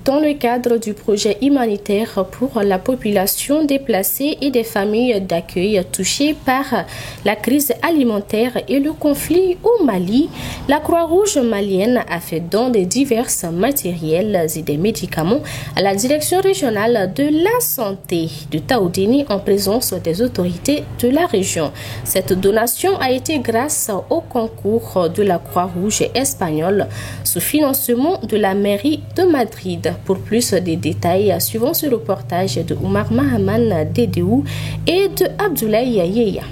dans le cadre du projet humanitaire pour la population déplacée et des familles d'accueil touchées par la crise alimentaire et le conflit au Mali. La Croix-Rouge malienne a fait don de divers matériels et des médicaments à la direction régionale de la santé de Taoudéni en présence des autorités de la région. Cette donation a été grâce au concours de la Croix-Rouge espagnole sous financement de la mairie de Madrid. Pour plus de détails, suivant ce reportage de Oumar Mahaman Dedéou et de Abdoulaye Yeya.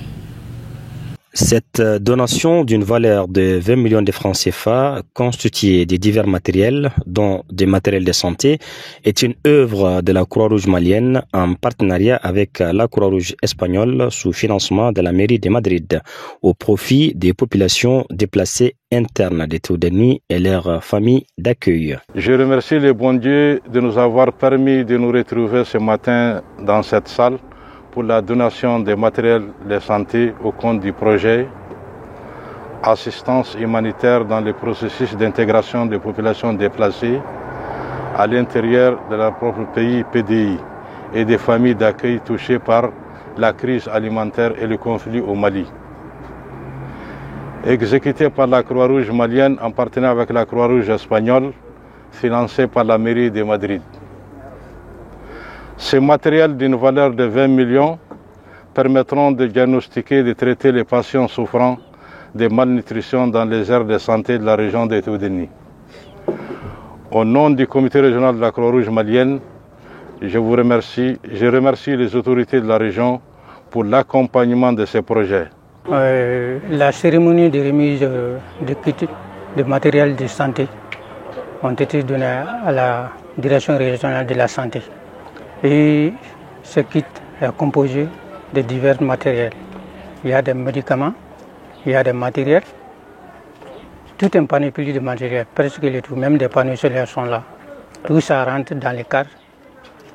Cette donation d'une valeur de 20 millions de francs CFA, constituée de divers matériels, dont des matériels de santé, est une œuvre de la Croix-Rouge malienne en partenariat avec la Croix-Rouge espagnole sous financement de la mairie de Madrid, au profit des populations déplacées internes de Taoudéni et leurs familles d'accueil. Je remercie le bon Dieu de nous avoir permis de nous retrouver ce matin dans cette salle pour la donation des matériels de santé au compte du projet Assistance humanitaire dans le processus d'intégration des populations déplacées à l'intérieur de leur propre pays PDI et des familles d'accueil touchées par la crise alimentaire et le conflit au Mali. Exécuté par la Croix-Rouge malienne en partenariat avec la Croix-Rouge espagnole, financé par la mairie de Madrid. Ces matériels d'une valeur de 20 millions permettront de diagnostiquer et de traiter les patients souffrant de malnutrition dans les aires de santé de la région de Taoudéni. Au nom du comité régional de la Croix-Rouge malienne, je remercie les autorités de la région pour l'accompagnement de ces projets. La cérémonie de remise de kits de matériel de santé ont été donnés à la direction régionale de la santé. Et ce kit est composé de divers matériels. Il y a des médicaments, il y a des matériels, tout un panoplie de matériel, presque les tout, même des panneaux solaires sont là. Tout ça rentre dans le cadre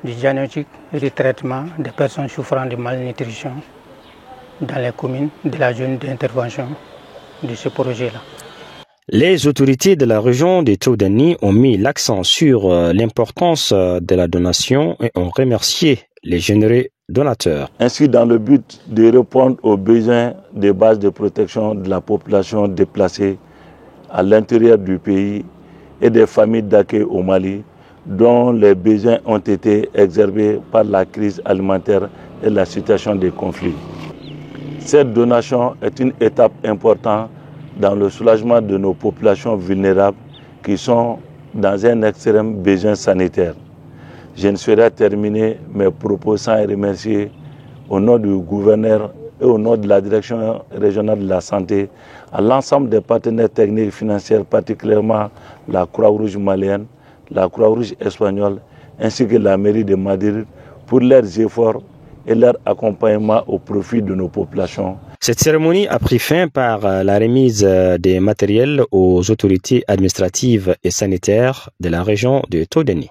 du diagnostic et du traitement des personnes souffrant de malnutrition dans les communes de la zone d'intervention de ce projet-là. Les autorités de la région de Taoudéni ont mis l'accent sur l'importance de la donation et ont remercié les généreux donateurs. Ainsi, dans le but de répondre aux besoins des bases de protection de la population déplacée à l'intérieur du pays et des familles d'accueil au Mali, dont les besoins ont été exacerbés par la crise alimentaire et la situation des conflits. Cette donation est une étape importante dans le soulagement de nos populations vulnérables qui sont dans un extrême besoin sanitaire. Je ne saurais terminer mes propos sans remercier au nom du gouverneur et au nom de la direction régionale de la santé à l'ensemble des partenaires techniques et financiers, particulièrement la Croix-Rouge malienne, la Croix-Rouge espagnole ainsi que la mairie de Madrid pour leurs efforts et leur accompagnement au profit de nos populations. Cette cérémonie a pris fin par la remise des matériels aux autorités administratives et sanitaires de la région de Taoudéni.